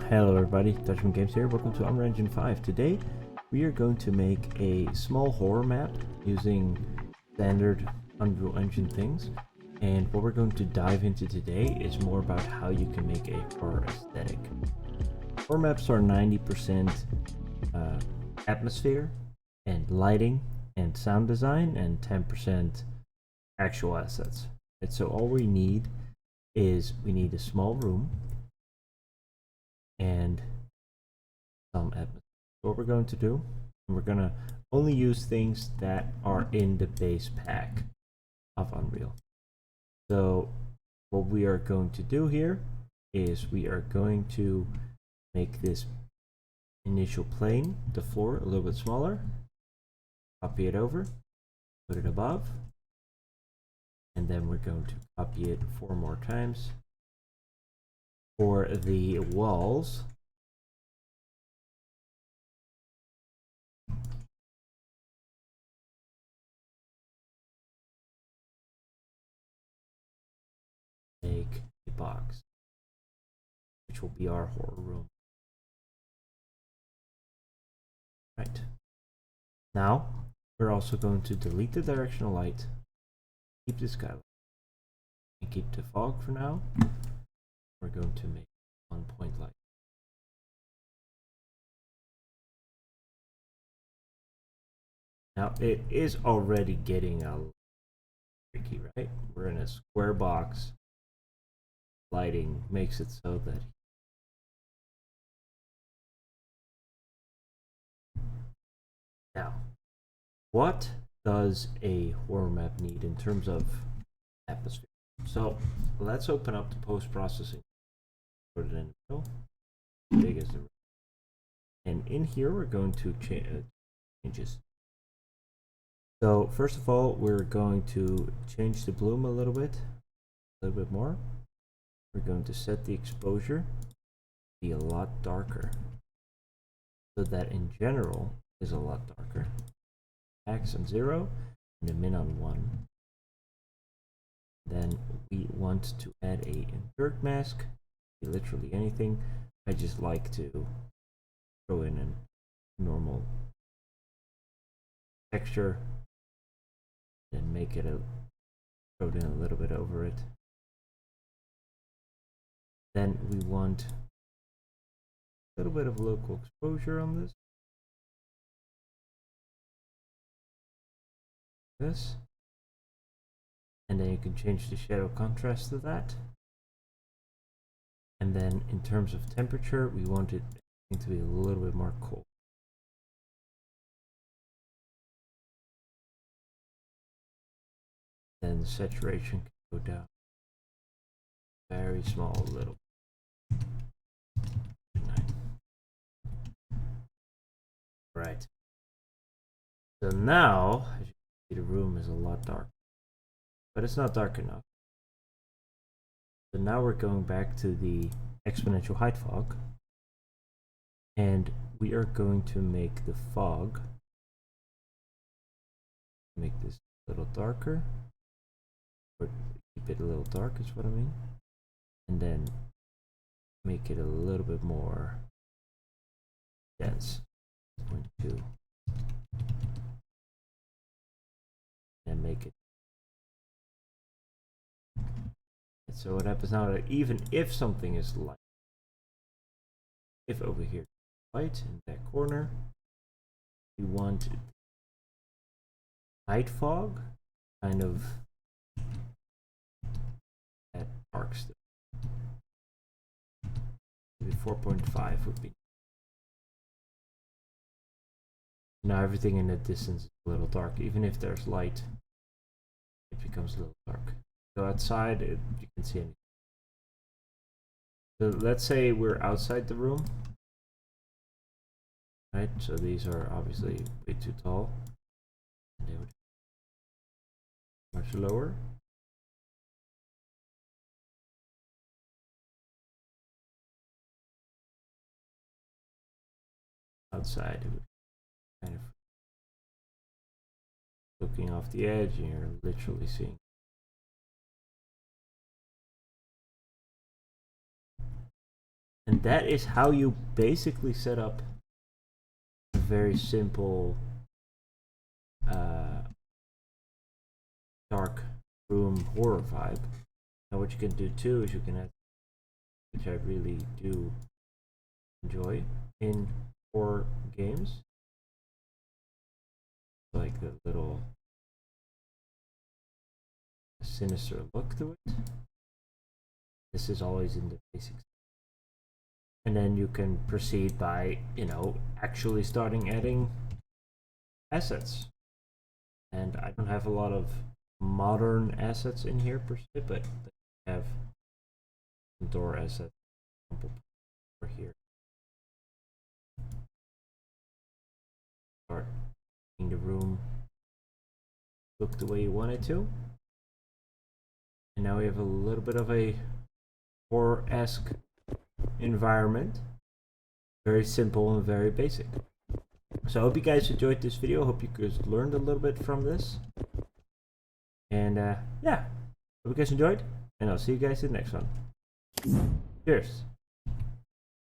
Hello everybody, Dutchman Games here. Welcome to Unreal Engine 5. Today we are going to make a small horror map using standard Unreal Engine things. And what we're going to dive into today is more about how you can make a horror aesthetic. Horror maps are 90% atmosphere and lighting and sound design and 10% actual assets. And so all we need is we need a small room and some atmosphere. What we're going to do, we're going to only use things that are in the base pack of Unreal. So what we are going to do here is we are going to make this initial plane, the floor, a little bit smaller, copy it over, put it above, and then we're going to copy it 4 more times. For the walls, make a box, which will be our horror room. Right. Now, we're also going to delete the directional light, keep the skylight, and keep the fog for now. We're going to make 1 point light. Now, it is already getting a little tricky, right? We're in a square box. Lighting makes it so that now, what does a horror map need in terms of atmosphere? So let's open up the post-processing. Put it in the middle, big as the room. And in here we're going to changes. So first of all, we're going to change the bloom a little bit more. We're going to set the exposure to be a lot darker, so that in general is a lot darker. Max on 0 and the min on 1. Then we want to add a invert mask, literally anything. I just like to throw in a normal texture and make it throw in a little bit over it. Then we want a little bit of local exposure on this. And then you can change the shadow contrast to that. And then in terms of temperature, we want it to be a little bit more cold. Then the saturation can go down very small, little. Right. So now, as you can see, the room is a lot darker, but it's not dark enough. So now we're going back to the exponential height fog, and we are going to make the fog, make this a little darker, or keep it a little dark is what I mean, and then make it a little bit more dense, 0.2, and make it. So what happens now, that even if something is light, if over here light in that corner, we want night fog kind of at dark still. Maybe 4.5 would be. Now everything in the distance is a little dark. Even if there's light, it becomes a little dark. So outside, you can see anything. So let's say we're outside the room, right? So these are obviously way too tall. And they would be much lower. Outside, it would be kind of looking off the edge, and you're literally seeing. And that is how you basically set up a very simple dark room horror vibe. Now what you can do too is you can add, which I really do enjoy in horror games, like the little sinister look to it. This is always in the basics. And then you can proceed by, you know, actually starting adding assets. And I don't have a lot of modern assets in here per se, but I have door assets over here. Start making the room look the way you want it to. And now we have a little bit of a horror-esque environment. Very simple and very basic. So I hope you guys enjoyed this video. I hope you guys learned a little bit from this. And yeah, hope you guys enjoyed. And I'll see you guys in the next one. Cheers.